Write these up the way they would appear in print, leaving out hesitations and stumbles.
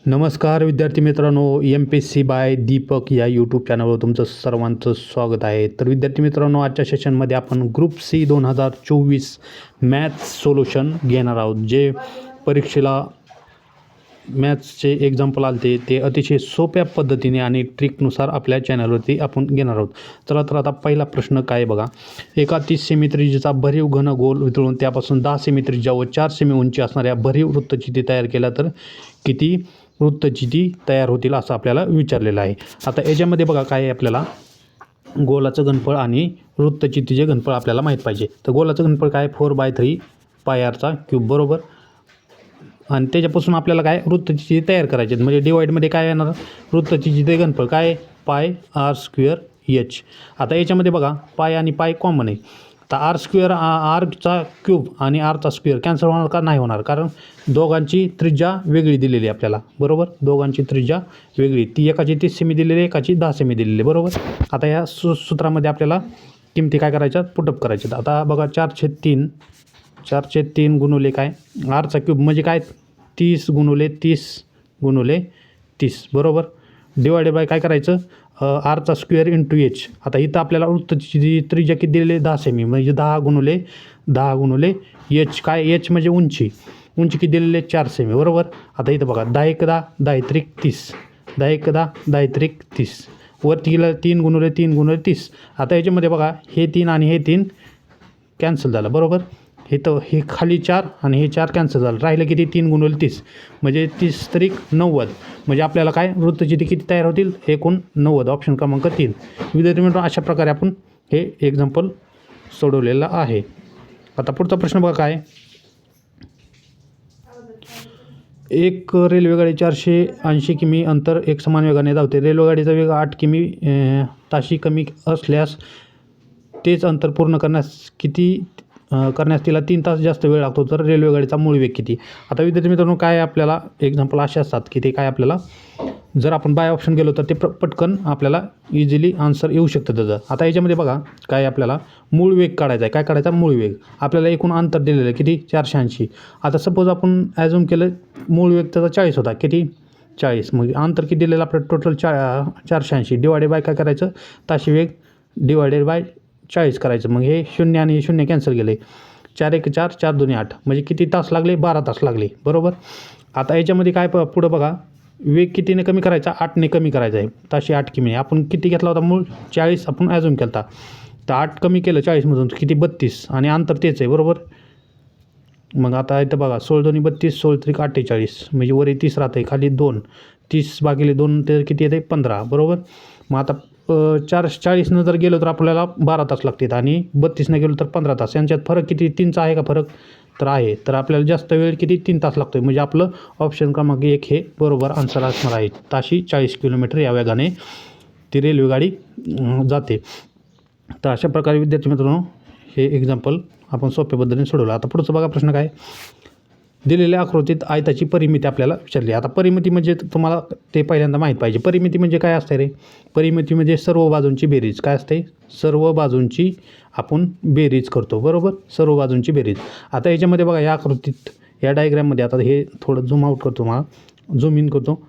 नमस्कार विद्यार्थी मित्रांनो, MPSC बाय दीपक या यूट्यूब चॅनलवर तुमचं सर्वांचं स्वागत आहे. तर विद्यार्थी मित्रांनो, आजच्या सेशनमध्ये आपण ग्रुप सी 2024 मॅथ्स सोल्युशन घेणार आहोत. जे परीक्षेला मॅथ्सचे एक्झाम्पल आले ते अतिशय सोप्या पद्धतीने आणि ट्रिकनुसार आपल्या चॅनलवरती आपण घेणार आहोत. चला तर आता पहिला प्रश्न काय बघा. एका 30 सेमी त्रिज्येचा भरीव घन गोल वितळून त्यापासून 10 सेमी त्रिज्या व 4 सेमी उंची असणाऱ्या भरीव वृत्तचिती तयार केला तर किती वृत्तचिती तयार होतील असं आपल्याला विचारलेलं आहे. आता याच्यामध्ये बघा काय आहे, आपल्याला गोलाचं घनफळ आणि वृत्तचितीचे घनफळ आपल्याला माहीत पाहिजे. तर गोलाचं घनफळ काय 4/3 πr² बरोबर. आणि त्याच्यापासून आपल्याला काय वृत्तचिती तयार करायचे म्हणजे डिवाईडमध्ये काय येणार वृत्तचितीचे घनफळ काय πr²h. आता याच्यामध्ये बघा पाय आणि पाय कॉमन आहे. आता r² आरचा क्यूब आणि आरचा स्क्वेअर कॅन्सल होणार का नाही होणार, कारण दोघांची त्रिज्या वेगळी दिलेली आहे आपल्याला बरोबर. दोघांची त्रिज्या वेगळी, ती एकाची 30 सेमी दिलेली आहे, एकाची 10 सेमी दिलेली आहे बरोबर. आता या सूत्रामध्ये आपल्याला किमती काय करायच्या पुटअप करायच्यात. आता बघा 4/3 गुणुले काय आरचा क्यूब म्हणजे काय 30 × 30 × 30 बरोबर. डिवायडेड बाय काय करायचं आरचा स्क्वेअर इंटू एच. आता इथं आपल्याला वृत्तची त्रिज्या किती दिलेली आहे 10 सेमी म्हणजे 10 × एच. काय एच म्हणजे उंची किती दिलेली आहे 4 सेमी बरोबर. आता इथं बघा 10 × 10 10 × 30 10 × 10 10 × 30 वरती गेलं 3 × 3 × 30. आता याच्यामध्ये बघा हे 3 आणि हे 3 कॅन्सल झालं बरोबर. हे खाली 4 आणि हे 4 कॅन्सल झालं, राहिलं किती 3 × 30 म्हणजे 30 त्रिक 90. म्हणजे आपल्याला काय वृत्तचिती किती तयार होतील एकूण 90. ऑप्शन क्रमांक 3. विद्यार्थी मित्रांनो, अशा प्रकारे आपण हे एक्झाम्पल सोडवलेलं आहे. आता पुढचा प्रश्न बघा काय. एक रेल्वेगाडी 480 किमी अंतर एक समान वेगाने धावते. रेल्वेगाडीचा वेग 8 किमी ताशी कमी असल्यास तेच अंतर पूर्ण करण्यास तिला 3 तास जास्त वेळ लागतो, तर रेल्वेगाडीचा मूळ वेग किती. आता विद्यार्थी मित्रांनो काय आपल्याला एक्झाम्पल असे असतात की ते काय आपल्याला जर आपण बाय ऑप्शन गेलो तर ते पटकन आपल्याला इझिली आन्सर येऊ शकतं त्याचं. आता याच्यामध्ये बघा काय आपल्याला मूळ वेग काढायचा आहे. काय काढायचा मूळ वेग. आपल्याला एकूण अंतर दिलेलं आहे किती 480. आता सपोज आपण ॲझ्युम केलं मूळ वेग त्याचा 40 होता, किती 40. मग अंतर किती दिलेलं आपलं टोटल 480 डिवायडेड बाय काय करायचं ताशी वेग डिवायडेड बाय 40 करायचं. मग हे 0 आणि हे 0 कॅन्सल गेले. 4 × 1 = 4 4 × 2 = 8 म्हणजे किती तास लागले 12 तास लागले बरोबर. आता याच्यामध्ये काय पुढं बघा वेग कितीने कमी करायचा 8ने कमी करायचा आहे. ताशी 8 किमी आपण किती घेतला होता मूळ 40 आपण ॲझ्युम केला होता. तर 8 कमी केलं 40मधून किती 32 आणि अंतर तेच आहे बरोबर. मग आता इथं बघा 16 × 2 = 32 16 × 3 = 48 म्हणजे वरी 30 राहतं आहे, खाली 2 30/2 तर किती येते 15 बरोबर. मग आता 440 जर गेलो तर आपल्याला 12 तास लागतात आणि 32ने गेलो तर 15 तास. यांच्यात फरक किती 3चा आहे का फरक तर आहे. तर आपल्याला जास्त वेळ किती 3 तास लागतो म्हणजे आपलं ऑप्शन क्रमांक 1 हे बरोबर आन्सर असणार आहे. ताशी 40 किलोमीटर या वेगाने ती रेल्वेगाडी जाते. तर अशा प्रकारे विद्यार्थी मित्रांनो हे एक्झाम्पल आपण सोप्या पद्धतीने सोडवलं. आता पुढचं बघा प्रश्न काय. दिलेल्या आकृतीत आयताची परिमिती आपल्याला विचारली. आता परिमिती म्हणजे तुम्हाला ते पहिल्यांदा माहीत पाहिजे. परिमिती म्हणजे काय असते रे. परिमिती म्हणजे सर्व बाजूंची बेरीज. काय असते सर्व बाजूंची आपण बेरीज करतो बरोबर. सर्व बाजूंची बेरीज. आता याच्यामध्ये बघा या आकृतीत या डायग्राममध्ये आता हे थोडं झूम आउट करतो मला झूम इन करतो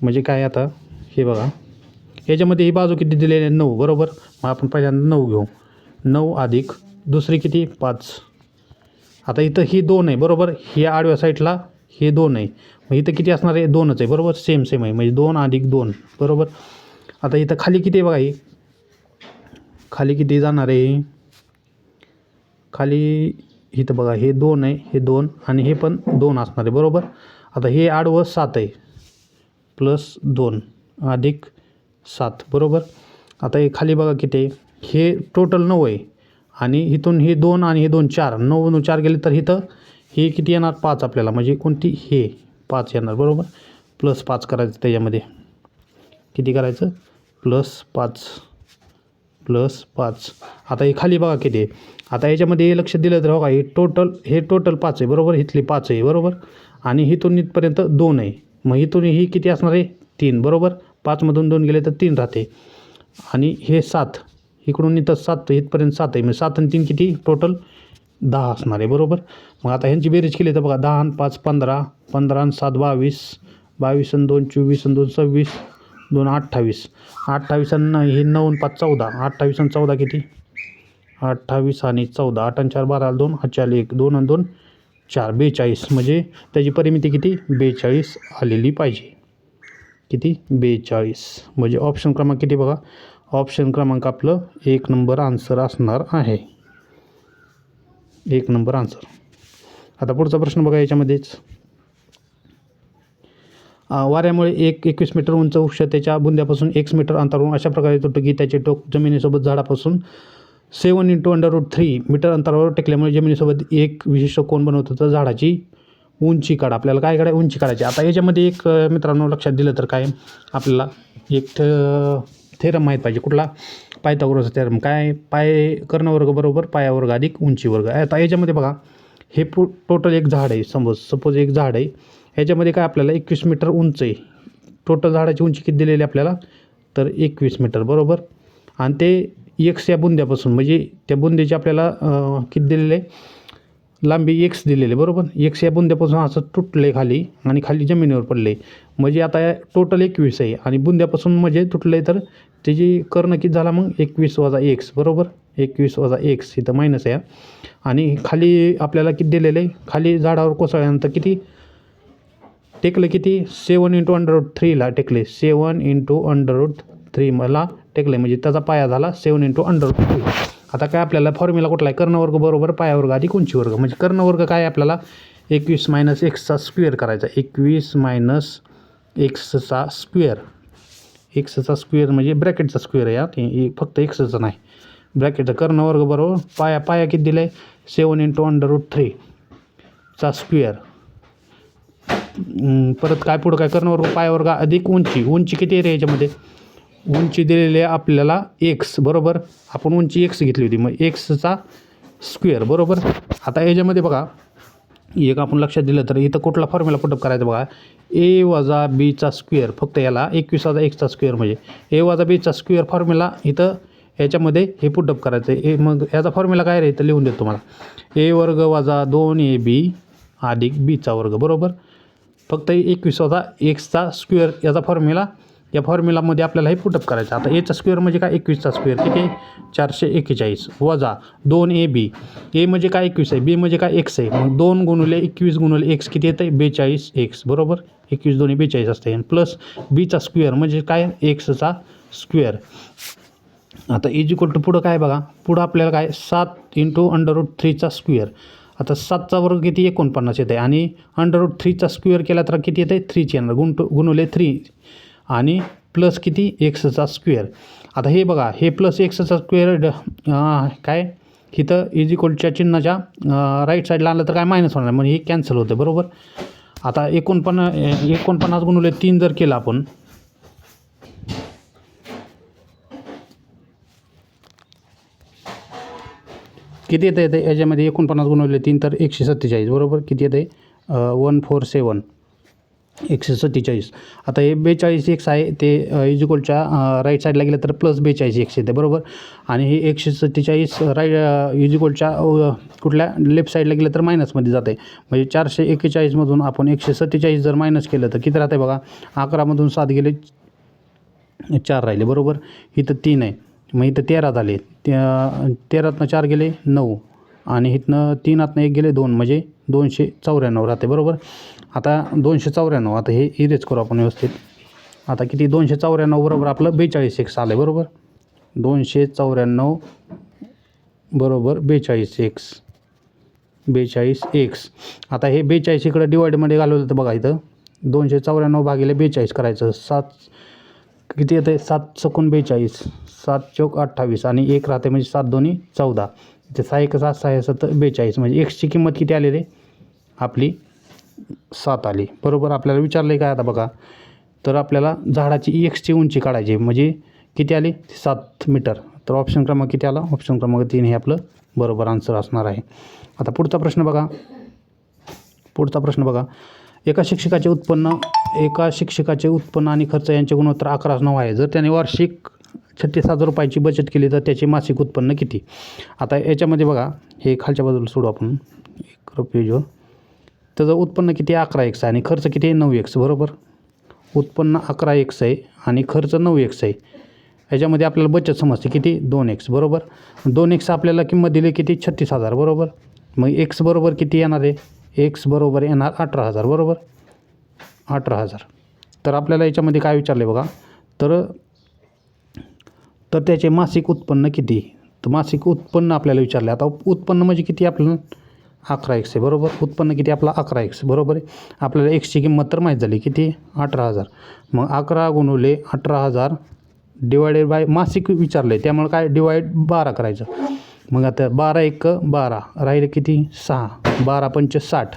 म्हणजे काय. आता हे बघा याच्यामध्ये ही बाजू किती दिलेली आहे 9 बरोबर. मग आपण पहिल्यांदा 9 घेऊ. 9 अधिक दुसरी किती 5. आता इथं ही 2 आहे बरोबर. ही आडव्या साईडला हे 2 आहे. मग इथं किती असणार आहे 2च आहे बरोबर. सेम आहे म्हणजे 2 अधिक 2 बरोबर. आता इथं खाली किती आहे बघा. ही खाली किती जाणार आहे खाली इथं बघा हे 2 आहे हे 2 आणि हे पण 2 असणार आहे बरोबर. आता हे आडवं 7 आहे +2 अधिक 7 बरोबर. आता हे खाली बघा किती आहे हे टोटल 9 आहे आणि इथून हे 2 आणि हे 2 4 9 4 गेले तर इथं हे किती येणार 5 आपल्याला म्हणजे कोणती हे 5 येणार बरोबर. +5 करायचं त्याच्यामध्ये किती करायचं +5. आता हे खाली बघा किती आहे. आता याच्यामध्ये हे लक्ष दिलं तर बघा हे टोटल 5 आहे बरोबर. इथली 5 आहे बरोबर आणि इथून इथपर्यंत 2 आहे. मग इथून ही किती असणार आहे 3 बरोबर. 5मधून 2 गेले तर 3 राहते आणि हे 7 इकडून इथं 7 इथपर्यंत 7 आहे. म्हणजे 7 आणि 3 किती टोटल 10 असणार आहे बरोबर. मग आता ह्यांची बेरीज केली तर बघा 10 आणि 5 15 15 आणि 7 22 22 आणि 2 24 आणि 2 26, 2 28. 28 आणि हे 9 आणि 5 14. 28 आणि 14 किती? 28 आणि 14. 8 आणि 4 12, 2 हातचे आले 1, 2 आणि 2 4, 42. म्हणजे त्याची परिमिती किती? 42 आलेली पाहिजे. किती? 42. म्हणजे ऑप्शन क्रमांक किती बघा? ऑप्शन क्रमांक आपलं 1 नंबर आन्सर असणार आहे. 1 नंबर आन्सर. आता पुढचा प्रश्न बघा याच्यामध्येच. वाऱ्यामुळे 21 मीटर उंच वृक्ष त्याच्या बुंद्यापासून x मीटर अंतरावरून अशा प्रकारे तुटतो की त्याचे टोक जमिनीसोबत झाडापासून 7 × √3 मीटर अंतरावर टेकल्यामुळे जमिनीसोबत एक विशिष्ट कोन बनवतो. तर झाडाची उंची काढा. आपल्याला काय काढायची? उंची काढायची. आता याच्यामध्ये एक मित्रांनो लक्षात दिलं तर काय आपल्याला एक थेरम माहीत पाहिजे. कुठला? पायथागोरसचा थेरम. काय? पाय कर्णवर्ग बरोबर पायावर्ग अधिक उंची वर्ग. आता याच्यामध्ये बघा हे टोटल एक झाड आहे. सपोज एक झाड आहे. ह्याच्यामध्ये काय आपल्याला 21 मीटर उंच आहे. टोटल झाडाची उंची किती दिलेली आपल्याला? तर 21 मीटर बरोबर. आणि ते x या बुंद्यापासून म्हणजे त्या बुंद्याची आपल्याला किती दिलेलं आहे? लांबी x दिलेली बरोबर. x या बुंद्यापासून असं तुटलं आहे खाली आणि खाली जमिनीवर पडलं आहे. म्हणजे आता टोटल 21 आहे आणि बुंद्यापासून म्हणजे तुटलं आहे तर त्याची कर्ण किती झाला मग? 21 + x बरोबर. 21 + x इथं मायनस आहे. आणि खाली आपल्याला किती दिलेलं आहे? खाली झाडावर कोसळल्यानंतर किती टेकलं? किती? 7 × √3ला टेकले. 7 × √3 मला टेकले म्हणजे त्याचा पाया झाला 7 × √3. आता काय आपल्याला फॉर्म्युला कुठला आहे? कर्णवर्ग बरोबर पायावर्ग अधिक उंची वर्ग. म्हणजे कर्णवर्ग काय आपल्याला 21 - xचा स्क्वेअर करायचा. 21 - xचा स्क्वेअर. एक्सचा स्क्वेअर म्हणजे ब्रॅकेटचा स्क्वेअर आहे. ते फक्त एक्सचा नाही, ब्रॅकेटचा. कर्णवर्ग बरोबर पाया किती दिला आहे? 7 × √3 चा स्क्वेअर. परत काय पुढं काय? कर्णवर्ग पायावर्ग अधिक उंची किती आहे याच्यामध्ये? उंची दिलेली आहे आपल्याला x बरोबर. आपण उंची x घेतली होती मग xचा स्क्वेअर बरोबर. आता याच्यामध्ये बघा एक आपण लक्षात दिलं तर इथं कुठला फॉर्म्युला पुटअप करायचा बघा? a - bचा स्क्वेअर. फक्त याला 21 + xचा स्क्वेअर म्हणजे a - bचा स्क्वेअर फॉर्म्युला इथं याच्यामध्ये हे पुटअप करायचं आहे. मग याचा फॉर्म्युला काय रे? इथं लिहून देतो तुम्हाला. a² - 2ab अधिक bचा वर्ग बरोबर. फक्त 21 + xचा स्क्वेअर याचा फॉर्म्युला. या फॉर्म्युलामध्ये आपल्याला हे पुटअप करायचं. आता एचा स्क्वेअर म्हणजे काय? 21चा स्क्वेअर किती? 441 वजा 2ab. ए म्हणजे काय? 21 आहे. बी म्हणजे काय? x आहे. मग 2 × 21 × x किती येतं? 42x बरोबर. 21 2 42 असते. प्लस बीचा स्क्वेअर म्हणजे काय? xचा स्क्वेअर. आता = पुढं काय बघा? पुढं आपल्याला काय? 7 × √3चा स्क्वेअर. आता 7चा वर्ग किती? 49 येते आणि √3चा स्क्वेअर केला तर किती येते? 3 येणार. गुणुले 3 आणि प्लस किती? xचा स्क्वेअर. आता हे बघा हे प्लस xचा स्क्वेअर काय इथं = चिन्हाच्या राईट साईडला आलं तर काय मायनस होणार म्हणजे हे कॅन्सल होतं बरोबर. आता 49 गुणुले 3 जर केलं आपण किती येतं? याच्यामध्ये 49 गुणुले 3 तर 147 बरोबर. किती येते? 147 147. आता हे 42x आहे ते = राईट साईडला गेलं तर प्लस 42x येते बरोबर. आणि हे 147 कुठल्या लेफ्ट साईडला गेलं तर मायनसमध्ये जाते. म्हणजे 441मधून आपण 147 जर मायनस केलं तर किती राहते बघा? 11मधून 7 गेले 4 राहिले बरोबर. इथं 3 आहे मग इथं 13 झाले. 13तनं 4 गेले 9 आणि इथनं 3तनं 1 गेले 2 म्हणजे 294 राहते बरोबर. आता 294 आता हे इरेज करू आपण व्यवस्थित. आता किती? 294 बरोबर आपलं 42x आलं बरोबर. 294 बरोबर 42x. आता हे 42 इकडं डिवाईडमध्ये घालवलं तर बघा इथं 294 भागिले 42 करायचं. 7 किती येतं? 7 × 42 7 × 28 आणि 1 राहते म्हणजे 7 2 14. इथे 6 1 7 6 7 42 म्हणजे एक्सची किंमत किती आलेली? आपली 7 आली बरोबर. आपल्याला विचारलं आहे काय आता बघा? तर आपल्याला झाडाची एक्सची उंची काढायची म्हणजे किती आली? 7 मीटर. तर ऑप्शन क्रमांक किती आला? ऑप्शन क्रमांक 3 हे आपलं बरोबर आन्सर असणार आहे. आता पुढचा प्रश्न बघा. एका शिक्षकाचे उत्पन्न आणि खर्च यांचे गुणोत्तर 11:9 आहे. जर त्याने वार्षिक 36,000 रुपयाची बचत केली तर त्याचे मासिक उत्पन्न किती? आता याच्यामध्ये बघा हे खालच्या बाजूला सोडू आपण एक पेजवर. त्याचं उत्पन्न किती? 11x आणि खर्च किती? 9x बरोबर. उत्पन्न 11x आहे आणि खर्च 9x आहे. याच्यामध्ये आपल्याला बचत समजते किती 2x बरोबर. 2x आपल्याला किंमत दिली किती 36,000 बरोबर. मग x बरोबर किती येणार आहे, x बरोबर येणार 18,000 बरोबर, 18,000. तर आपल्याला याच्यामध्ये काय विचारले बघा, तर त्याचे मासिक उत्पन्न किती. तर मासिक उत्पन्न आपल्याला विचारले. आता उत्पन्न म्हणजे किती आपलं 11x आहे बरोबर. उत्पन्न किती आपला 11x बरोबर आहे. आपल्याला एक्सची किंमत तर माहीत झाली किती 18,000. मग 11 गुणुले 18,000 डिवायडेड बाय मासिक विचारलं आहे त्यामुळे काय डिवाईड 12 करायचं. मग आता 12 एक 12 राहिले किती 6, 12 पंच 60.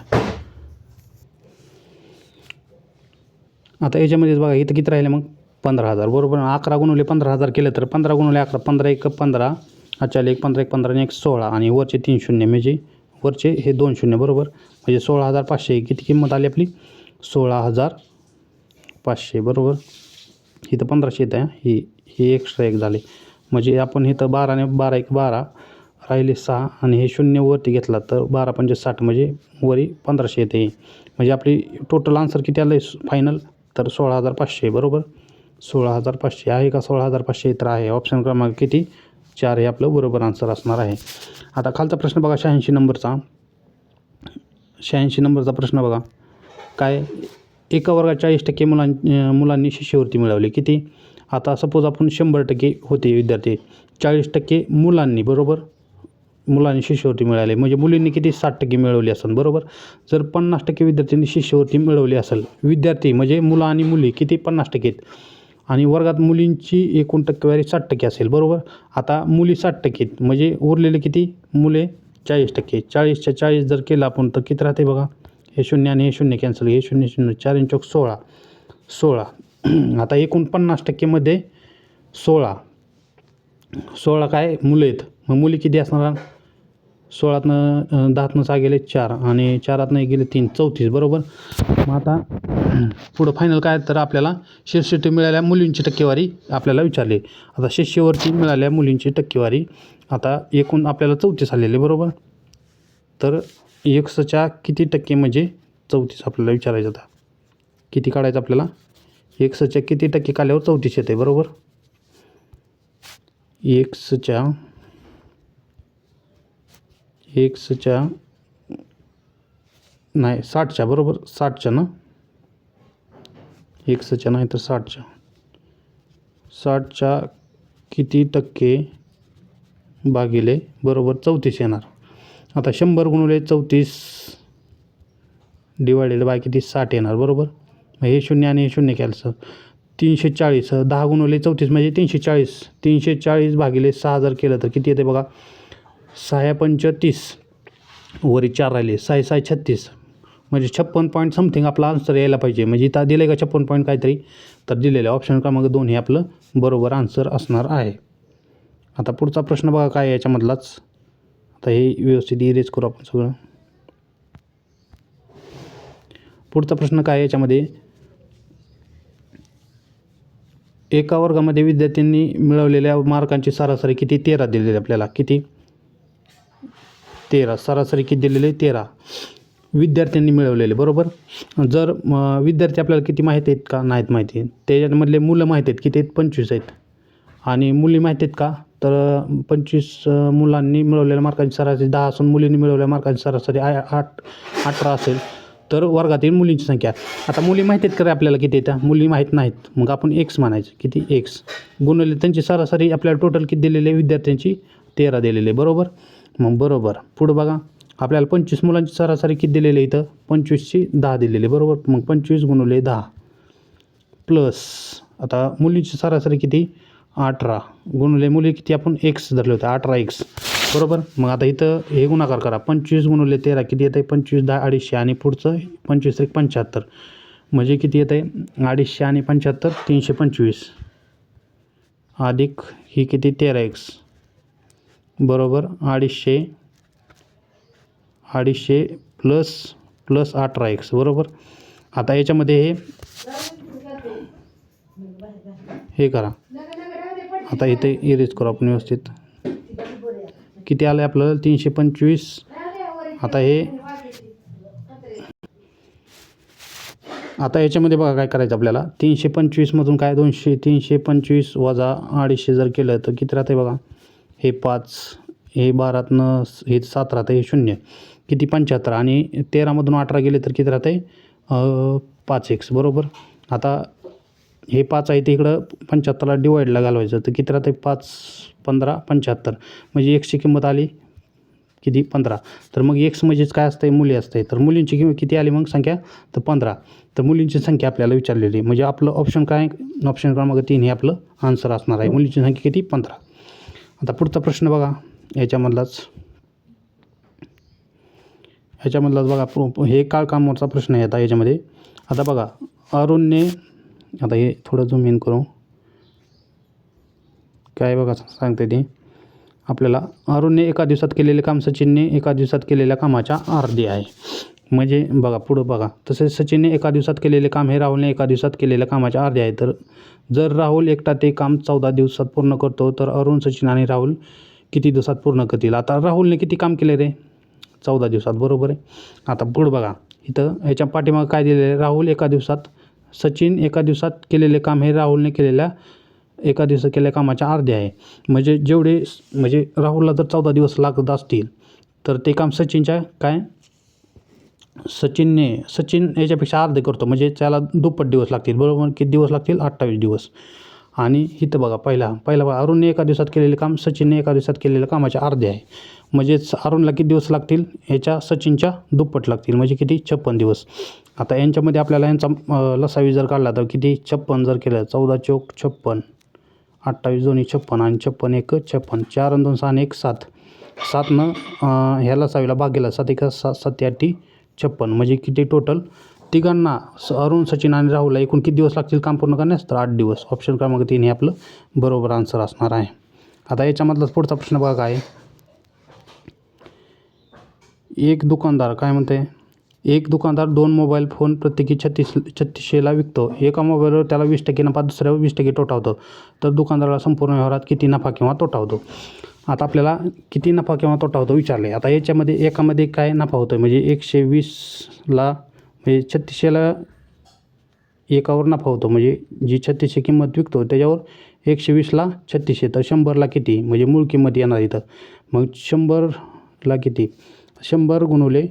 आता याच्यामध्येच बघा इथं किती राहिले मग 15,000 बरोबर. 11 गुणुले 15,000 केलं तर 15 गुणुले 11 15 एक 15 अच्छा एक 15 एक 15 आणि एक 16 आणि वरचे 3 शून्य म्हणजे वरचे हे 2 शून्य बरोबर. म्हणजे 16,500 किती किंमत आली आपली 16,500 बरोबर. इथं 1500 येत आहे, ही एक्स्ट्रा एक झाले. म्हणजे आपण इथं 12 ने 12 एक 12 राहिले 6 आणि हे शून्य वरती घेतला तर 12 पंच 60 म्हणजे वरी 1500 येते. म्हणजे आपली टोटल आन्सर किती आलं आहे फायनल तर 16,500 बरोबर. 16,500 आहे का 16,500 तर आहे. ऑप्शन क्रमांक किती 4 हे आपलं बरोबर आन्सर असणार आहे. आता खालचा प्रश्न बघा 86 नंबरचा. 86 नंबरचा प्रश्न बघा काय, एका वर्गात 40% मुलांनी शिष्यवृत्ती मिळवली किती. आता सपोज आपण 100% होते विद्यार्थी, 40% मुलांनी बरोबर, मुलांनी शिष्यवृत्ती मिळाली म्हणजे मुलींनी किती 60% मिळवली असेल बरोबर. जर 50% विद्यार्थ्यांनी शिष्यवृत्ती मिळवली असेल, विद्यार्थी म्हणजे मुलं आणि मुली किती 50% आणि वर्गात मुलींची एकूण टक्केवारी 60% असेल बरोबर. आता मुली 60% म्हणजे उरलेले किती मुले 40%. 40च्या 40 जर केलं आपण तर किती राहते बघा, हे शून्य आणि हे शून्य कॅन्सल, हे शून्य शून्य 4 आणि 4 16 16. आता एकूण 50%मध्ये 16 काय मुलं आहेत. मग मुली किती असणार 16तनं 10तनं 6 गेले 4 आणि 4तनं गेले 3 34 बरोबर. मग आता पुढं फायनल काय तर आपल्याला शिष्यवृत्ती मिळाल्या मुलींची टक्केवारी आपल्याला विचारली. आता शिष्यवृत्ती मिळाल्या मुलींची टक्केवारी आता एकूण आपल्याला 34 आलेले बरोबर. तर एक्सच्या किती टक्के म्हणजे 34 आपल्याला विचारायचं. आता किती काढायचं आपल्याला, एक्सच्या किती टक्के काढल्यावर 34 येते बरोबर. एक्सच्या नाही 60च्या बरोबर, 60च्या ना, एक्सच्या नाही तर 60च्या किती टक्के भागिले बरोबर 34 येणार. आता 100 गुणुले 34 डिवायडेड बाय किती 60 येणार बरोबर. मग हे शून्य आणि हे शून्य कॅन्सल, 340 10 गुणुले 34 म्हणजे 340, 340 भागिले 6 जर केलं तर किती येते बघा 6 पंच 30 वरी 4 राहिले 6 6 36 म्हणजे 56 पॉईंट समथिंग आपला आन्सर यायला पाहिजे. म्हणजे इथं दिलं आहे का 56 पॉईंट काहीतरी, तर दिलेलं ऑप्शन क्रमांक 2 हे आपलं बरोबर आन्सर असणार आहे. आता पुढचा प्रश्न बघा काय याच्यामधलाच. आता हे व्यवस्थित इरेज करू आपण सगळं. पुढचा प्रश्न काय याच्यामध्ये, एका वर्गामध्ये विद्यार्थ्यांनी मिळवलेल्या मार्कांची सरासरी किती 13 दिलेली आपल्याला किती 13. सरासरी किती दिलेले 13 विद्यार्थ्यांनी मिळवलेले बरोबर. जर विद्यार्थी आपल्याला किती माहीत आहेत का नाहीत माहिती. त्याच्यामधले मुलं माहीत आहेत किती आहेत 25 आहेत आणि मुली माहीत आहेत का तर 25 मुलांनी मिळवलेल्या मार्कांची सरासरी 10 असून मुलींनी मिळवलेल्या मार्कांची सरासरी 18 असेल तर वर्गातील मुलींची संख्या. आता मुली माहीत आहेत का आपल्याला किती येत्या, मुली माहीत नाहीत मग आपण एक्स म्हणायचं किती एक्स गुणवले त्यांची सरासरी आपल्याला टोटल किती दिलेले विद्यार्थ्यांची 13 दिलेले बरोबर. मग बरोबर पुढं बघा आपल्याला 25 मुलांची सरासरी किती दिलेली इथं 25ची 10 दिलेली बरोबर. मग 25 गुणुले 10 प्लस आता मुलींची सरासरी किती 18 गुणुले मुली किती आपण एक्स धरले होते 18x बरोबर. मग आता इथं हे गुणाकार करा 25 गुणुले 13 किती येतं आहे 25 10 250 आणि पुढचं 25 एक 75 म्हणजे किती येतं आहे 250 आणि 75 325 अधिक ही किती 13x बरोबर 250 प्लस 18x बरोबर. आता याच्यामध्ये हे करा आता इथे इरेज करू आपण व्यवस्थित. किती आलं आहे आपलं 325. आता हे आता याच्यामध्ये बघा काय करायचं आपल्याला 325मधून काय 325 वजा 250 जर केलं तर किती राहते बघा, हे 5, हे 12तनं हे 7 राहतं, हे 0 किती 75 आणि 13मधून 18 गेले तर किती राहते 5x बरोबर. आता हे 5 आहे ते इकडं 75ला डिवाईडला घालवायचं तर किती राहते 5 15 75 म्हणजे एक्सची किंमत आली किती 15. तर मग एक्स म्हणजेच काय असतं मुली असते, तर मुलींची किंमत किती आली मग संख्या तर 15. तर मुलींची संख्या आपल्याला विचारलेली म्हणजे आपलं ऑप्शन काय, ऑप्शन क्रमांक 3 हे आपलं आन्सर असणार आहे. मुलींची संख्या किती 15. आता पुढचा प्रश्न बघा याच्यामधलाच बघा, हे कामवरचा प्रश्न आहे आता याच्यामध्ये. आता बघा अरुणने, आता हे थोडं झूम इन करू, काय बघा सांगते ते आपल्याला. अरुणने एका दिवसात केलेले काम सचिनने एका दिवसात केलेल्या कामाच्या अर्धे आहे. म्हणजे बघा पुढं बघा, तसेच सचिनने एका दिवसात केलेले काम हे राहुलने एका दिवसात केलेल्या कामाच्या अर्धे आहे. तर जर राहुल एकटा ते काम 14 दिवसात पूर्ण करतो तर अरुण, सचिन आणि राहुल किती दिवसात पूर्ण करतील. आता राहुलने किती काम केले रे 14 दिवसात बरोबर आहे. आता पुढं बघा इथं ह्याच्या पाठीमागं काय दिलेलं आहे, राहुल एका दिवसात, सचिन एका दिवसात केलेले काम हे राहुलने केलेल्या एका दिवसात केलेल्या कामाच्या अर्धे आहे. म्हणजे जेवढे म्हणजे राहुलला जर 14 दिवस लागत असतील तर ते काम सचिनच्या काय सचिन याच्यापेक्षा अर्धे करतो म्हणजे त्याला दुप्पट दिवस लागतील बरोबर. किती दिवस लागतील 28 दिवस. आणि इथं बघा पहिला बघा अरुणने एका दिवसात केलेले काम सचिनने एका दिवसात केलेल्या कामाच्या अर्धे आहे. म्हणजेच अरुणला किती दिवस लागतील ह्याच्या सचिनच्या दुप्पट लागतील म्हणजे किती 56 दिवस. आता यांच्यामध्ये आपल्याला यांचा लसावी जर काढला तर किती 56 जर केलं 14 चौक 56, 28 दोन्ही 56 आणि 56 एक 56, 4 आणि 2 6 आणि 1 7, 7नं ह्या लसावीला भाग गेला 7 1 7 7 8 56 म्हणजे किती टोटल तिघांना अरुण, सचिन आणि राहुलला एकूण किती दिवस लागतील काम पूर्ण करण्यास तर 8 दिवस. ऑप्शन क्रमांक 3 हे आपलं बरोबर आन्सर असणार आहे. आता याच्यामधलाच पुढचा प्रश्न बघा काय, एक दुकानदार काय म्हणते, एक दुकानदार 2 मोबाईल फोन प्रत्येकी 3600ला विकतो. एका मोबाईलवर त्याला 20% नफा, दुसऱ्यावर 20% तोटा होतो. तर दुकानदाराला संपूर्ण व्यवहारात किती नफा किंवा तोटा होतो. आता आपल्याला किती नफा किंवा तोटा होतो विचारले. आता याच्यामध्ये एकामध्ये काय नफा होतो म्हणजे 120ला म्हणजे 3600ला एकावर नफा होतो म्हणजे जी 3600 किंमत विकतो त्याच्यावर 120ला 3600 तर 100ला किती म्हणजे मूळ किंमत येणार इथं. मग 100ला किती 100 गुणुले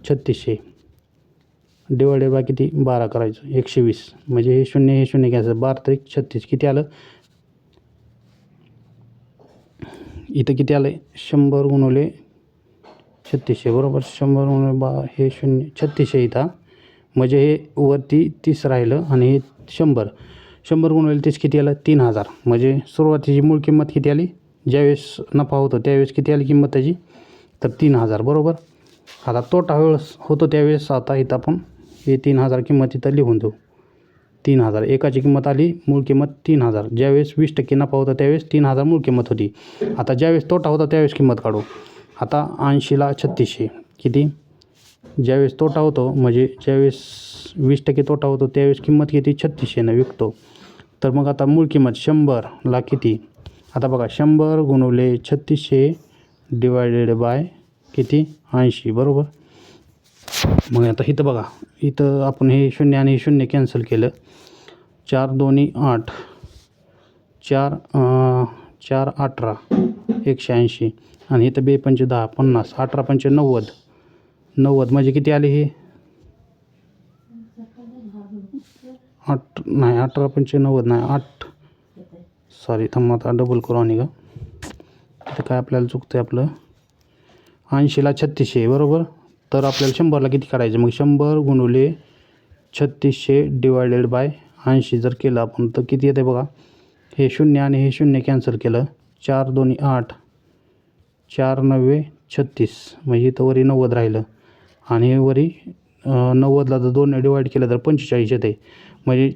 3600 डिवायडेड बाय किती 12 करायचं 120 म्हणजे हे शून्य घ्यायचं 12 त्रिक 36 किती आलं इथं किती आलं 100 गुणुले 3600 बरोबर. 100 गुणुले हे 3600 इथं म्हणजे हे वरती 30 राहिलं आणि हे 100 गुणुले 30 किती आलं 3000 म्हणजे सुरुवातीची मूळ किंमत किती आली ज्यावेळेस नफा होतो त्यावेळेस किती आली किंमत त्याची तर 3000 बरोबर. आता तोटा वेळेस होतो त्यावेळेस आता इथं आपण हे 3000 किंमत इथं लिहून देऊ. 3000 एकाची किंमत आली मूळ किंमत 3000, ज्यावेळेस 20% नफा होता त्यावेळेस 3000 मूळ किंमत होती. आता ज्यावेळेस तोटा होता त्यावेळेस किंमत काढू. आता 80ला 3600 किती, ज्यावेळेस तोटा होतो म्हणजे ज्यावेळेस 20% तोटा होतो त्यावेळेस किंमत किती 3600नं विकतो. तर मग आता मूळ किंमत 100ला किती, आता बघा 100 गुणुले 3600 डिवायडेड बाय किती 80 बरोबर. मग आता इथं बघा इथं आपण हे 0 आणि 0 कॅन्सल केलं 4 दोन्ही 8 4 4 18 180 आणि इथं 2 पंचे 10 50 18 पंचे 90 म्हणजे किती आले हे 18 पंचे 90 नाही 8 सॉरी थांबा आता डबल करू आणि का इथं काय आपल्याला चुकतं आहे आपलं 80ला 3600 बरोबर. तर आपल्याला 100ला किती काढायचं मग 100 गुणुले 3600 डिवायडेड बाय 80 जर केलं आपण तर किती येते बघा हे 0 आणि हे 0 कॅन्सल केलं 4 दोन्ही 8 4 9 36 म्हणजे इथं वरी 90 राहिलं आणि वरी 90ला जर 2ने डिवाईड केलं तर 45 येते म्हणजे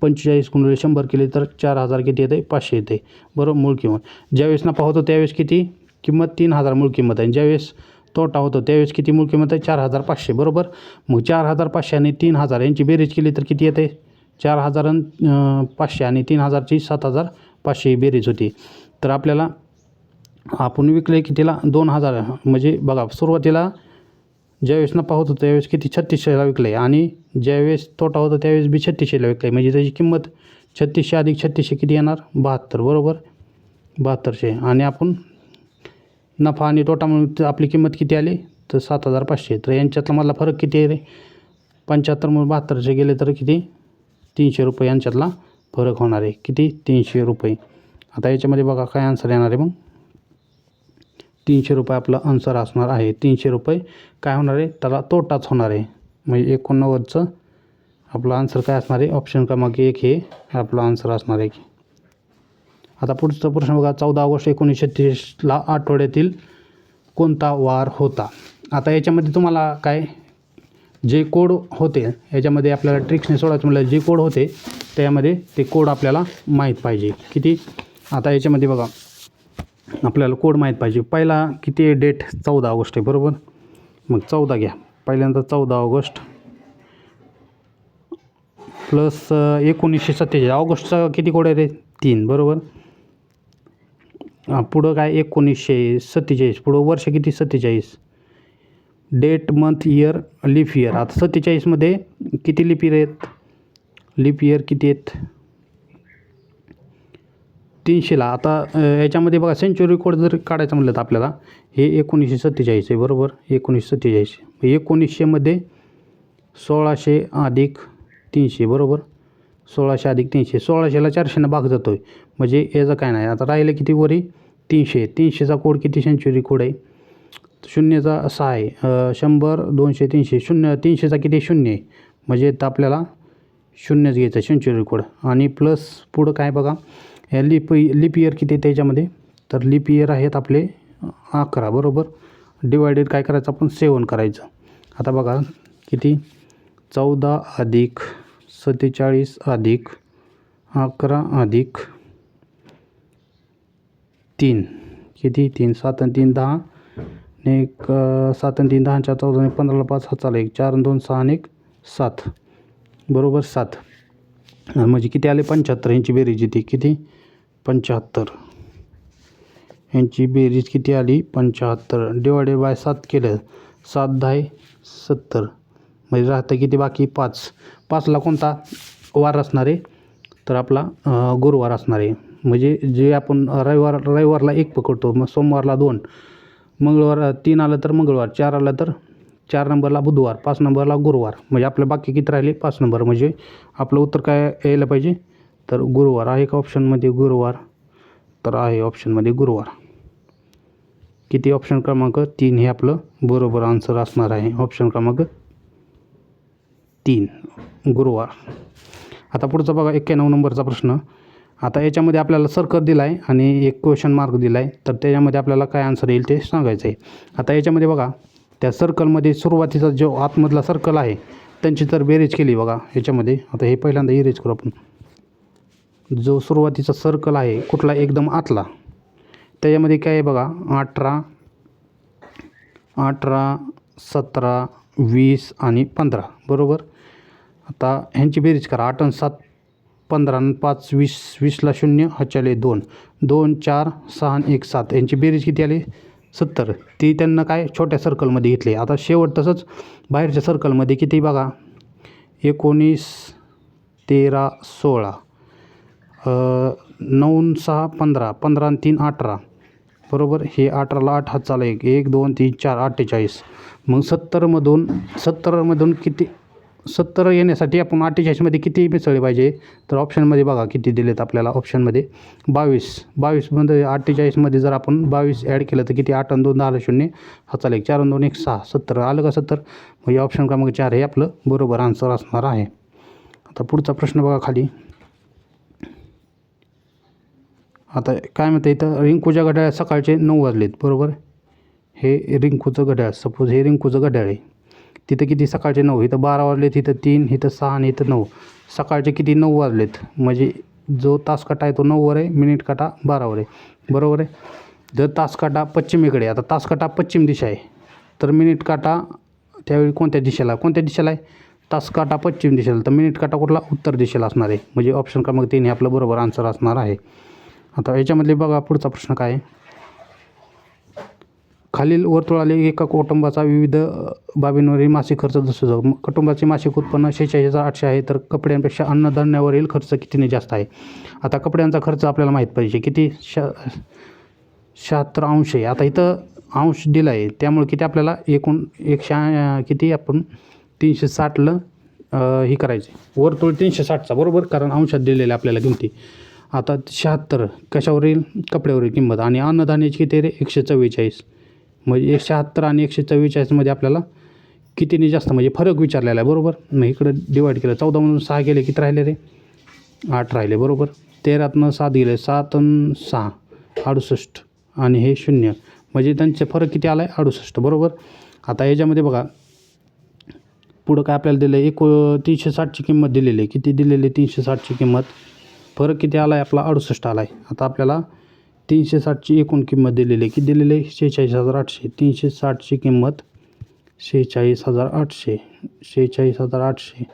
45 गुणिले 100 केले तर 4000 किती येते 500 येते बरोबर मूळ किंमत. ज्यावेळेस नफा होतो त्यावेळेस किती किंमत 3000 मूळ किंमत आहे, ज्यावेळेस तोटा होतो त्यावेळेस किती मूळ किंमत आहे 4500 बरोबर. मग 4500 आणि 3000 यांची बेरीज केली तर किती येते 4500 आणि 3000ची 7500 ही बेरीज होती. तर आपल्याला आपण विकले कितीला 2000 म्हणजे बघा सुरुवातीला ज्यावेळेस नफा होतो त्यावेळेस किती 3600ला विकलं आहे आणि ज्यावेळेस तोटा होतो त्यावेळेस बी 3600ला विकलं आहे. म्हणजे त्याची किंमत 3600 अधिक 3600 किती येणार 72 बरोबर 7200 आणि आपण नफा आणि तोटा म्हणून आपली किंमत किती आली तर 7500. तर यांच्यातला मधला फरक किती आहे रे 75 म्हणून 7200 गेले तर किती 300 रुपये यांच्यातला फरक होणार आहे. किती 300 रुपये. आता याच्यामध्ये बघा काय आन्सर येणार आहे मग 300 रुपये आपलं आन्सर असणार आहे. 300 रुपये काय होणार आहे त्याला तोटाच होणार आहे. म्हणजे 89चं आपलं आन्सर काय असणार आहे ऑप्शन क्रमांक 1 हे आपलं आन्सर असणार आहे. आता पुढचा प्रश्न बघा 14 ऑगस्ट 1936ला आठवड्यातील कोणता वार होता. आता याच्यामध्ये तुम्हाला काय जे कोड होते याच्यामध्ये आपल्याला ट्रिक्सने सोडायचं म्हटलं जे कोड होते त्यामध्ये ते कोड आपल्याला माहीत पाहिजे. किती आता याच्यामध्ये बघा आपल्याला कोड माहीत पाहिजे. पहिला किती डेट 14 ऑगस्ट आहे बरोबर. मग 14 घ्या पहिल्यांदा 14 ऑगस्ट प्लस 1947 ऑगस्टचा किती कोड आहे रे 3 बरोबर. पुढं काय 1947 पुढं वर्ष किती 47 date month year leap year. आता 47मध्ये किती लीप इयर आहेत लीप इयर किती आहेत 300ला. आता याच्यामध्ये बघा सेंचुरी कोड जर काढायचं म्हटलं तर आपल्याला हे 1947 आहे बरोबर 1947. 1900मध्ये 1600 अधिक 300 बरोबर 1600 अधिक 300 1600ला 400 भाग जातो आहे म्हणजे याचं काय नाही. आता राहिलं किती वरी 300 300चा कोड किती सेंचुरी कोड आहे 0चा 6 आहे 100 200 300 0 300चा किती 0 आहे म्हणजे तर आपल्याला 0च घ्यायचं सेंचुरी कोड. आणि प्लस पुढं काय बघा लीप इयर किती आहे त्याच्यामध्ये तर लीप इयर आहेत आपले 11 बरोबर. डिवायडेड काय करायचं आपण 7 करायचं. आता बघा किती 14 अधिक 47 अधिक 11 अधिक 3 किती 3 7 आणि 3 10 एक 7 आणि 3 10 14 15ला 5 हात चालू 1 4 आणि 2 6 आणि 1 7 बरोबर 7 म्हणजे किती आले 75. यांची बेरीज येते किती 75. यांची बेरीज किती आली 75 डिवायडेड बाय 7 केलं 7 10 70 म्हणजे राहतं किती बाकी 5ला कोणता वार असणार आहे तर आपला गुरुवार असणार आहे. म्हणजे जे आपण रविवारला 1 पकडतो मग सोमवारला 2 मंगळवार 3 आलं तर मंगळवार 4 आलं तर 4 नंबरला बुधवार 5 नंबरला गुरुवार म्हणजे आपलं बाकी किती राहिले 5 नंबर. म्हणजे आपलं उत्तर काय यायला पाहिजे तर गुरुवार आहे का ऑप्शनमध्ये गुरुवार तर आहे ऑप्शनमध्ये गुरुवार. किती ऑप्शन क्रमांक 3 हे आपलं बरोबर आन्सर असणार आहे ऑप्शन क्रमांक 3 गुरुवार. आता पुढचा बघा 91 नंबरचा प्रश्न. आता याच्यामध्ये आपल्याला सर्कल दिला आहे आणि एक क्वेश्चन मार्क दिला आहे तर त्याच्यामध्ये आपल्याला काय आन्सर येईल ते सांगायचं आहे. आता याच्यामध्ये बघा त्या सर्कलमध्ये सुरुवातीचा जो आतमधला सर्कल आहे त्यांची तर बेरीज केली बघा याच्यामध्ये. आता हे पहिल्यांदा इरेज करू आपण. जो सुरुवातीचा सर्कल आहे कुठला एकदम आतला त्याच्यामध्ये काय आहे बघा 18 17 20 आणि 15 बरोबर. आता ह्यांची बेरीज करा 8 आणि 7 15 आणि 5 20 20ला 0 हाच्याले 2 2 4 6 आणि 1 7 यांची बेरीज किती आली 70. ती त्यांना काय छोट्या सर्कलमध्ये घेतली. आता शेवट तसंच बाहेरच्या सर्कलमध्ये किती बघा 19 13 16 9 6 15 15 आणि 3 18 बरोबर. हे 18ला 8 हात चालू 1 2 3 4 48. मग 70मधून किती 70 येण्यासाठी आपण 48मध्ये किती मिसळले पाहिजे तर ऑप्शनमध्ये बघा किती दिलेत आपल्याला ऑप्शनमध्ये 22मध्ये 48मध्ये जर आपण 22 ॲड केलं तर किती 8 आणि 2 10 0 हात चालू 4 आणि 2 1 6 70 आलं का 70 म्हणजे ऑप्शन क्रमांक 4 हे आपलं बरोबर आन्सर असणार आहे. आता पुढचा प्रश्न बघा खाली. आता काय म्हणतं इथं रिंकूच्या घड्याळ सकाळचे 9 वाजलेत बरोबर. हे रिंकूचं घड्याळ सपोज हे रिंकूचं घड्याळ आहे तिथं किती सकाळचे 9 इथं 12 वाजलेत इथं 3 इथं 6 आणि इथं 9 सकाळचे किती 9 वाजलेत म्हणजे जो तास काटा आहे तो 9वर आहे मिनिट काटा 12वर आहे बरोबर आहे. जर तास काटा पश्चिमेकडे आता तास काटा पश्चिम दिशा आहे तर मिनिट काटा त्यावेळी कोणत्या दिशेला आहे तास काटा पश्चिम दिशेला तर मिनिट काटा कुठला उत्तर दिशेला असणार आहे. म्हणजे ऑप्शन क्रमांक 3 हे आपलं बरोबर आन्सर असणार आहे. आता याच्यामधले बघा पुढचा प्रश्न काय आहे खालील वर्तुळाले एका कुटुंबाचा विविध बाबींवरील मासिक खर्च दर्शवतो. कुटुंबाचे मासिक उत्पन्न 46,800 आहे, तर कपड्यांपेक्षा अन्नधान्यावरील खर्च कितीने जास्त आहे? आता कपड्यांचा खर्च आपल्याला माहीत पाहिजे किती 76 अंश आहे. आता इथं अंश दिला आहे, त्यामुळे किती आपल्याला एकूण किती आपण 360ला हे करायचे वर्तुळ 360चा बरोबर, कारण अंशात दिलेले आपल्याला किमती. आता 76 कशावरील? कपड्यावरील किंमत. आणि अन्नधान्याची किती रे? 144. म्हणजे 76 आणि 144मध्ये आपल्याला कितीने जास्त म्हणजे फरक विचारलेला आहे बरोबर. मग इकडं डिवाईड केलं, 14मधून 6 गेले किती राहिले रे? 8 राहिले बरोबर. 13तनं 7 गेले, 7 आणि 6 68 आणि हे 0 म्हणजे त्यांचे फरक किती आला आहे? 68 बरोबर. आता याच्यामध्ये बघा पुढं काय आपल्याला दिलं आहे? 360ची किंमत दिलेली आहे. किती दिलेली आहे? 360ची किंमत. फरक किती आला आहे आपला? 68 आला आहे. आता आपल्याला 360ची एकूण किंमत दिलेली आहे. किती दिलेली आहे? 46,800. 360ची किंमत 46,800. 46,800.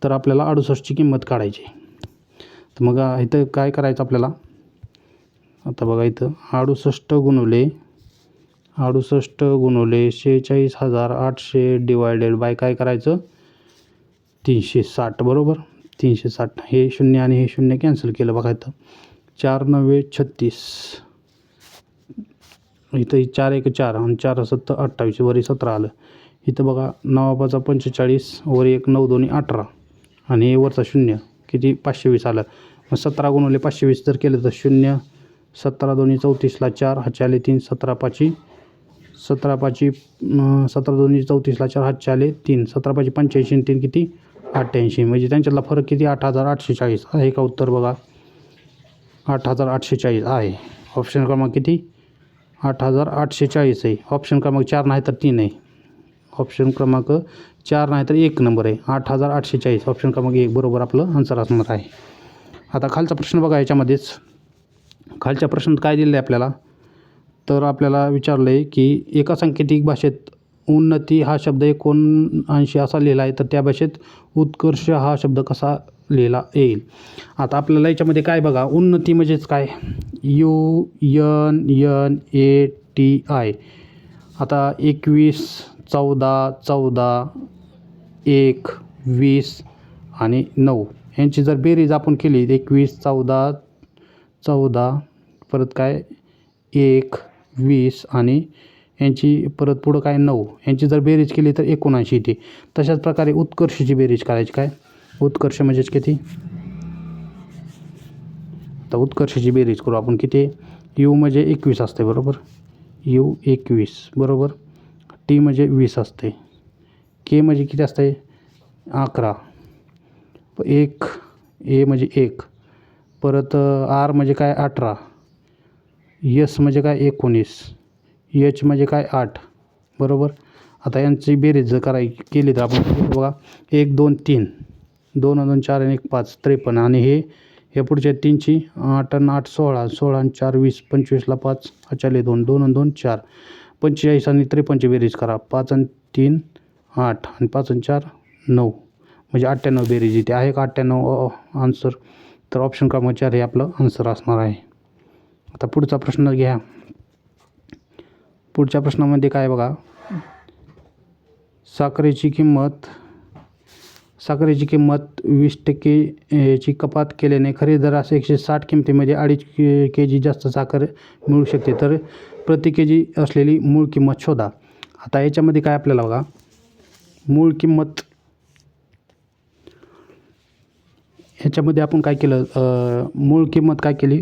तर आपल्याला 68ची किंमत काढायची. तर मग इथं काय करायचं आपल्याला? आता बघा इथं 68 गुणवले 46,800 डिवायडेड बाय काय करायचं? 360 बरोबर. 360 हे 0 आणि हे 0 कॅन्सल केलं बघा इथं. 4 9 36 इथं 4 1 4 आणि 4 7 28 वरी 17 आलं. इथं बघा 9 5 45 वर 1 9 2 18 आणि हे वरचा 0 किती? 520 आलं. मग 17 गुणवले 520 जर केलं तर 0 17 2 34ला 4 हातचे आले 3 17 5 17 5 17 2 34ला 4 हातचे आले 3 17 5 85 3 किती? 88. म्हणजे त्यांच्यातला फरक किती? 8,840 आहे का उत्तर? बघा 8,840 आहे. ऑप्शन क्रमांक किती? 8,840 आहे. ऑप्शन क्रमांक 4 नाही तर 3 आहे. ऑप्शन क्रमांक 4 नाही तर 1 नंबर आहे. 8,840 ऑप्शन क्रमांक 1 बरोबर आपलं आन्सर असणार आहे. आता खालचा प्रश्न बघा. याच्यामध्येच खालच्या प्रश्नात काय दिलं आहे आपल्याला? तर आपल्याला विचारलं आहे की एका सांकेतिक भाषेत उन्नती हा शब्द 79 असा लिहिला आहे, तर त्या भाषेत उत्कर्ष हा शब्द कसा लिहिला येईल? आता आपल्याला याच्यामध्ये काय बघा, उन्नती म्हणजेच काय? UNNATI. आता 21 14 14 1 20 आणि 9 यांची जर बेरीज आपण केली 21 14 14 परत काय 1 20 आणि यांची परत पुढं काय 9 यांची जर बेरीज केली तर 79 येते. तशाच प्रकारे उत्कर्षची बेरीज करायची. काय उत्कर्ष म्हणजेच किती? तर उत्कर्षची बेरीज करू आपण. किती? U म्हणजे 21 असते बरोबर. U 21 बरोबर. T म्हणजे 20 असते. K म्हणजे किती असते? 11. 1 A म्हणजे 1 परत R म्हणजे काय? 18. S म्हणजे काय? 19. H म्हणजे काय? 8 बरोबर. आता यांची बेरीज जर केली तर आपण बघा 1 2 3 2 2 4 आणि 1 5 53 आणि हे पुढच्या 3ची 8 आणि 8 16 16 आणि 4 20 25ला 5 4 2 2 आणि 2 4 45 आणि 53ची बेरीज करा. 5 आणि 3 8 आणि 5 आणि 4 9 म्हणजे 98 बेरीज इथे आहे का? 98 आन्सर. तर ऑप्शन क्रमांक 4 हे आपलं आन्सर असणार आहे. आता पुढचा प्रश्न घ्या. पुढच्या प्रश्नामध्ये काय बघा, साखरेची किंमत 20% ची कपात केल्याने खरेदीदारास 160 किमतीमध्ये 2.5 kg जास्त साखर मिळू शकते, तर प्रति kg असलेली मूळ किंमत शोधा. आता याच्यामध्ये काय आपल्याला बघा, मूळ किंमत ह्याच्यामध्ये आपण काय केलं, मूळ किंमत काय केली,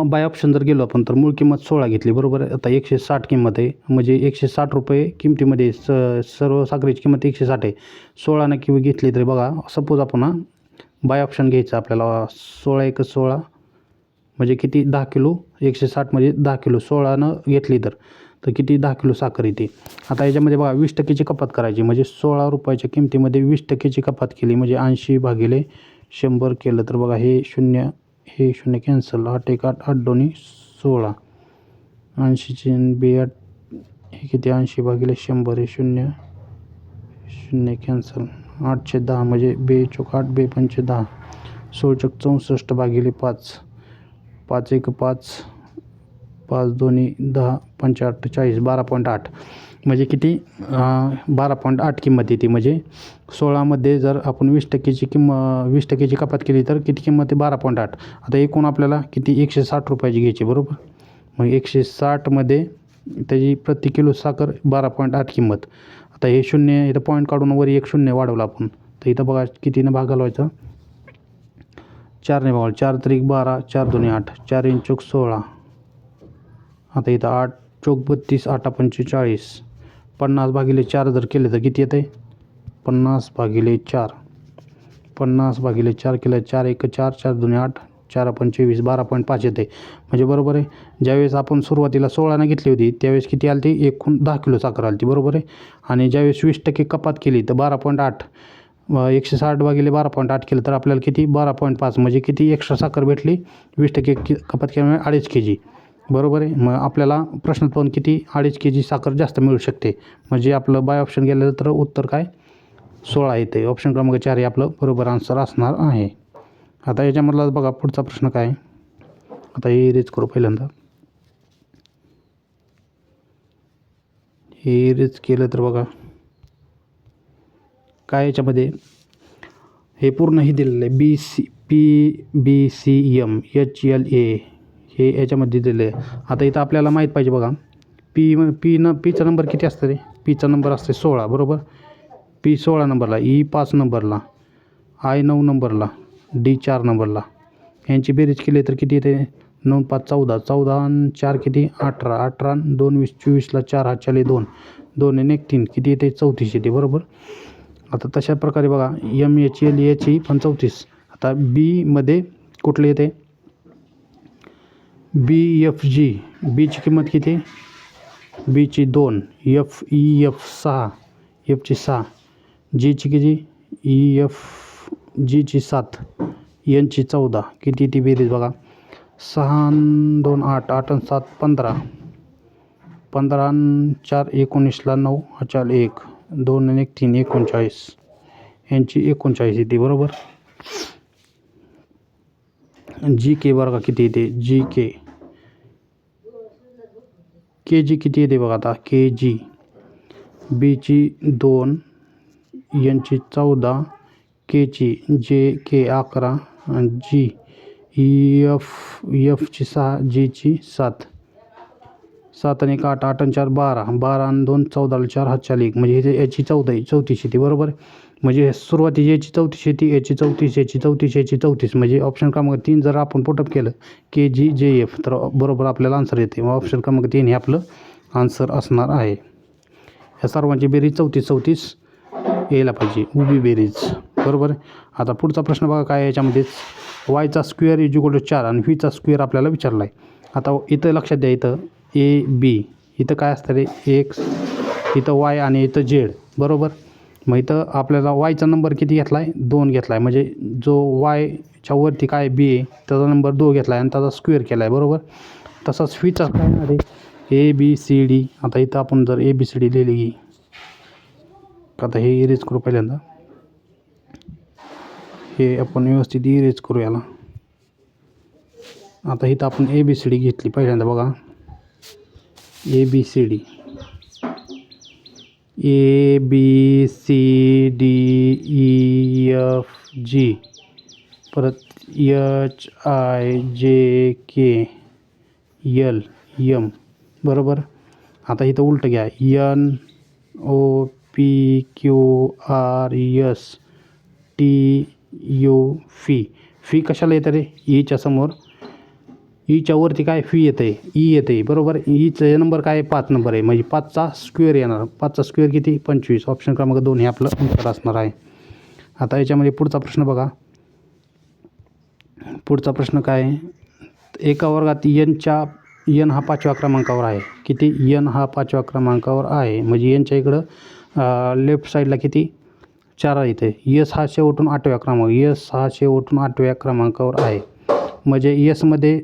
बाय ऑप्शन जर गेलो आपण तर मूळ किंमत 16 घेतली बरोबर. आता 160 किंमत आहे म्हणजे 160 रुपये किमतीमध्ये सर्व साखरेची किंमत 160 आहे. 16 किंवा घेतली तरी बघा, सपोज आपण बाय ऑप्शन घ्यायचं आपल्याला. 16 1 16 म्हणजे किती? 10 किलो. 160 म्हणजे 10 किलो. 16 घेतली तर किती? 10 किलो साखर येते. आता याच्यामध्ये बघा 20%ची कपात करायची म्हणजे 16 रुपयाच्या किमतीमध्ये 20%ची कपात केली म्हणजे 80/100 केलं तर बघा हे 0 कॅन्सल. 8 1 8 8 2 16 80चे 8 हे किती? 80/100 हे 0 कॅन्सल. 8 10 म्हणजे 2 चौक 8 2 5 10 16 64/5 5 1 5 5 दोन्ही 10 पंचाहत्तर 40 12.8 म्हणजे किती 12.8 किंमत येते. म्हणजे 16मध्ये जर आपण 20% कपात केली तर किती किंमत आहे 12.8. आता एकूण आपल्याला किती 160 रुपयाची घ्यायची बरोबर. मग 160मध्ये त्याची प्रति किलो साखर 12.8 किंमत. आता हे शून्य इथं पॉईंट काढून वर एक शून्य वाढवलं आपण तर इथं बघा कितीनं भाग घालवायचा 4ने भागाला 4 त्रिक 12 4 दोन्ही 8 4 × 16. आता इथं 8 चौक 32 8 45 50/4 जर केले तर किती येते 50/4 50/4 केलं 4 1 4 4 दोन्ही 8 4 25 12.5 येते. म्हणजे बरोबर आहे. ज्यावेळेस आपण सुरुवातीला 16ने घेतली होती त्यावेळेस किती आली ती एकूण 10 किलो साखर आली ती बरोबर आहे. आणि ज्यावेळेस 20% कपात केली तर 12.8 160/12.8 केलं तर आपल्याला किती 12.5 म्हणजे किती एक्स्ट्रा साखर भेटली 20% कपात केल्यामुळे 2.5 kg बरोबर आहे. मग आपल्याला प्रश्नात पण किती 2.5 kg साखर जास्त मिळू शकते. म्हणजे आपलं बाय ऑप्शन गेलं तर उत्तर काय 16 येते. ऑप्शन क्रमांक 4 हे आपलं बरोबर आन्सर असणार आहे. आता याच्यामधला बघा पुढचा प्रश्न काय. आता हे इरेज करू पहिल्यांदा. हे इरेज केलं तर बघा काय याच्यामध्ये हे पूर्ण हे दिलेलं आहे PBCM HLA हे याच्यामध्ये दिलेलं आहे. आता इथं आपल्याला माहीत पाहिजे बघा पीचा नंबर किती असतं रे पीचा नंबर असते 16 बरोबर. P 16 नंबरला E 5 नंबरला I 9 नंबरला D 4 नंबरला. यांची बेरीज केली तर किती येते 9 5 14 14 आणि 4 किती 18 18 2 20 24ला 4 हात चाले 2 2 आणि 1 3 किती येते 34 येते बरोबर. आता तशा प्रकारे बघा MHLA पण 34. आता बीमध्ये कुठले येते BFG बीची किंमत किती बीची 2 FEF 6 Fची 6 जीची किती जीची 7 Nची 14 किती ती बेरीज बघा 6 2 8 8 आणि 7 15 15 आणि 4 19ला 9 4 1 2 आणि 1 3 39 यांची 39 येते बरोबर. GK बघा किती येते GK KG किती येते बघा आता KG बीची 2 यांची 14 Kची JK 11 आणि Fची 6 Gची 7 7 आणि 1 8 8 आणि 4 12 12 आणि 2 14ला 4 हात चाले 1 म्हणजे याची 34 येते बरोबर. म्हणजे सुरुवातीची याची 34 येते याची 34 याची 34 याची 34 म्हणजे ऑप्शन क्रमांक 3 जर आपण पुटअप केलं KGJF तर बरोबर आपल्याला आन्सर येते. मग ऑप्शन क्रमांक 3 हे आपलं आन्सर असणार आहे. या सर्वांची बेरीज 34 यायला पाहिजे उभी बेरीज बरोबर. आता पुढचा प्रश्न बघा काय याच्यामध्येच वायचा स्क्वेअर = 4 आणि व्हीचा स्क्वेअर आपल्याला विचारला आहे. आता इथं लक्षात द्या इथं AB इथं काय असतं रे X इथं Y आणि इथं Z बरोबर. मग इथं आपल्याला वायचा नंबर किती घेतला आहे 2 घेतला आहे म्हणजे जो वायच्या वरती काय B आहे त्याचा नंबर 2 घेतला आहे आणि त्याचा स्क्वेअर केला आहे बरोबर. तसाच व्हीचा काय आहे ABCD. आता इथं आपण जर ABCD लिहिली आता हे इरेज करू पहिल्यांदा हे आपण व्यवस्थित इरेज करू याला. आता इथं आपण ABCD घेतली पहिल्यांदा बघा ABCD ABCDEFG परत HIJKLM बरोबर. आता इथं उलटं घ्या NOPQRSTU फी कशाला येतं रे ईच्या समोर ईच्या वरती काय फी येते ई येते बरोबर. ईचा नंबर काय 5 नंबर आहे म्हणजे 5चा स्क्वेअर येणार 5चा स्क्वेअर किती 25. ऑप्शन क्रमांक 2 हे आपलं उत्तर असणार आहे. आता याच्यामध्ये पुढचा प्रश्न बघा. पुढचा प्रश्न काय एका वर्गात N हा 5व्या क्रमांकावर आहे किती N हा 5व्या क्रमांकावर आहे म्हणजे Nच्या इकडं लेफ्ट साईडला किती 4 येते. S हा शेवटून 8व्या क्रमांक S हा शेवटून 8व्या क्रमांकावर आहे म्हणजे Sमध्ये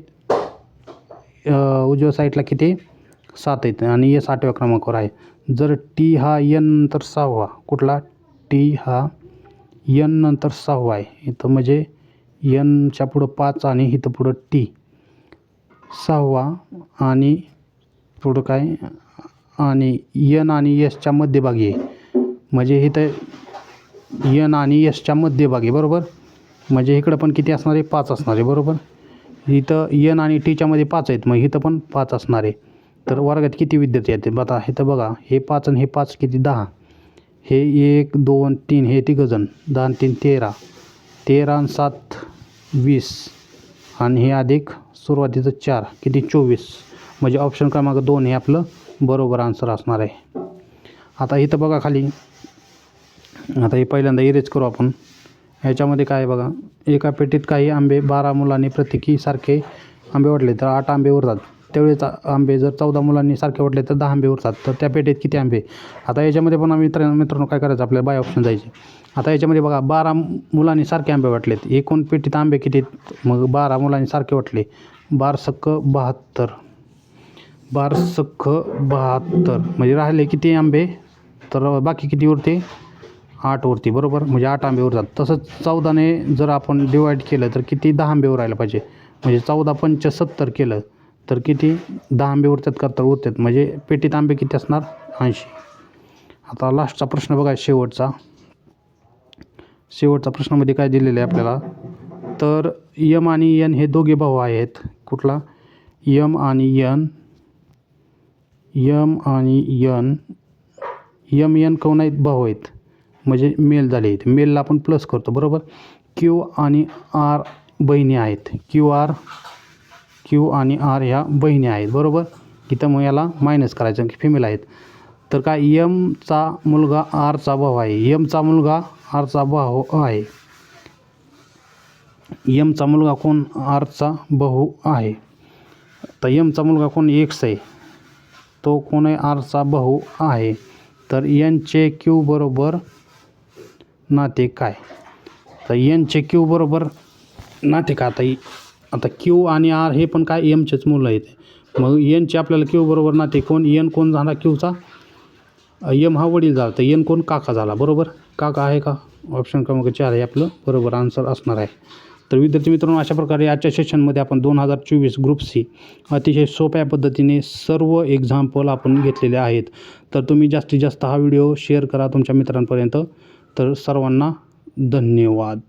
उजव्या साईडला किती 7 येते आणि S 8व्या क्रमांकावर आहे. जर T हा N नंतर 6वा कुठला T हा N नंतर 6वा आहे इथं म्हणजे Nच्या पुढं 5 आणि इथं पुढं T 6वा आणि पुढं काय आणि यन आणि यसच्या मध्यभागी आहे. म्हणजे इथं यन आणि यसच्या मध्यभागी बरोबर. म्हणजे इकडं पण किती असणार आहे 5 असणार आहे बरोबर. इथं यन आणि टीच्या मध्ये 5 आहेत, मग इथं पण 5 असणार आहे. तर वर्गात किती विद्यार्थी आहेत आता इथं बघा, हे 5 आणि हे 5 किती 10. हे 1 2 3 हे तिघंजण 10 आणि 3 13, 13 आणि 7 20 आणि हे अधिक सुरुवातीचं 4 किती 24. म्हणजे ऑप्शन क्रमांक 2 हे आपलं बरोबर आन्सर असणार आहे. आता इथं बघा खाली, आता हे पहिल्यांदा इरेज करू आपण. ह्याच्यामध्ये काय आहे बघा, एका पेटीत काही आंबे 12 मुलांनी प्रत्येकी सारखे आंबे वाटले तर 8 आंबे उरतात. त्यावेळेस आंबे जर 14 मुलांनी सारखे वाटले तर 10 आंबे उरतात. तर त्या पेटीत किती आंबे. आता याच्यामध्ये पण मित्रांनो काय करायचं आपल्याला, बाय ऑप्शन जायचे. आता याच्यामध्ये बघा 12 मुलांनी सारखे आंबे वाटलेत. एकूण पेटीत आंबे किती, मग 12 मुलांनी सारखे वाटले 12 सख्ख 72, 12 सख्ख 72 म्हणजे राहिले किती आंबे, तर बाकी किती उरते 8 उरते बरोबर. म्हणजे 8 आंबे उरतात. तसंच 14ने जर आपण डिवाईड केलं तर किती 10 आंबे उरायला पाहिजे. म्हणजे 14 पंच 70 केलं तर किती 10 आंबे उरतात का, तर उरतात. म्हणजे पेटीत आंबे किती असणार 80. आता लास्टचा प्रश्न बघा, शेवटचा प्रश्नामध्ये काय दिलेलं आहे आपल्याला, तर यम आणि यन हे दोघे भाऊ आहेत. कुठला यम आणि यन, यम यन कोण आहेत, भाऊ आहेत. म्हणजे मेल झाले आहेत. मेलला आपण प्लस करतो बरोबर. क्यू आणि आर बहिणी आहेत. क्यू आणि आर ह्या बहिणी आहेत बरोबर. इथं मग याला मायनस करायचं, फिमेल आहेत. तर काय यमचा मुलगा आरचा भाऊ आहे. यमचा मुलगा आरचा भाऊ आहे. यमचा मुलगा कोण, आरचा भाऊ आहे. तर यमचा मुलगा कोण, एक्स आहे. तो कोण आहे, आरचा भाऊ आहे. तर एनचे क्यू बरोबर नाते काय. तर एनचे क्यू बरोबर नाते का, आता क्यू आणि आर हे पण काय एमचेच मुलं आहेत. मग एनचे आपल्याला क्यू बरोबर नाते कोण, एन कोण झाला क्यूचा, एम हा वडील झाला, तर एन कोण काका झाला बरोबर. काका आहे का, ऑप्शन क्रमांक 4 हे आपलं बरोबर आन्सर असणार आहे. तर विद्यार्थी मित्रांनो, अशा प्रकारे आजच्या सेशनमध्ये आपण 2024 ग्रुप सी अतिशय सोप्या पद्धतीने सर्व एक्झाम्पल आपण घेतलेले आहेत. तर तुम्ही जास्तीत जास्त हा व्हिडिओ शेअर करा तुमच्या मित्रांपर्यंत. तर सर्वांना धन्यवाद.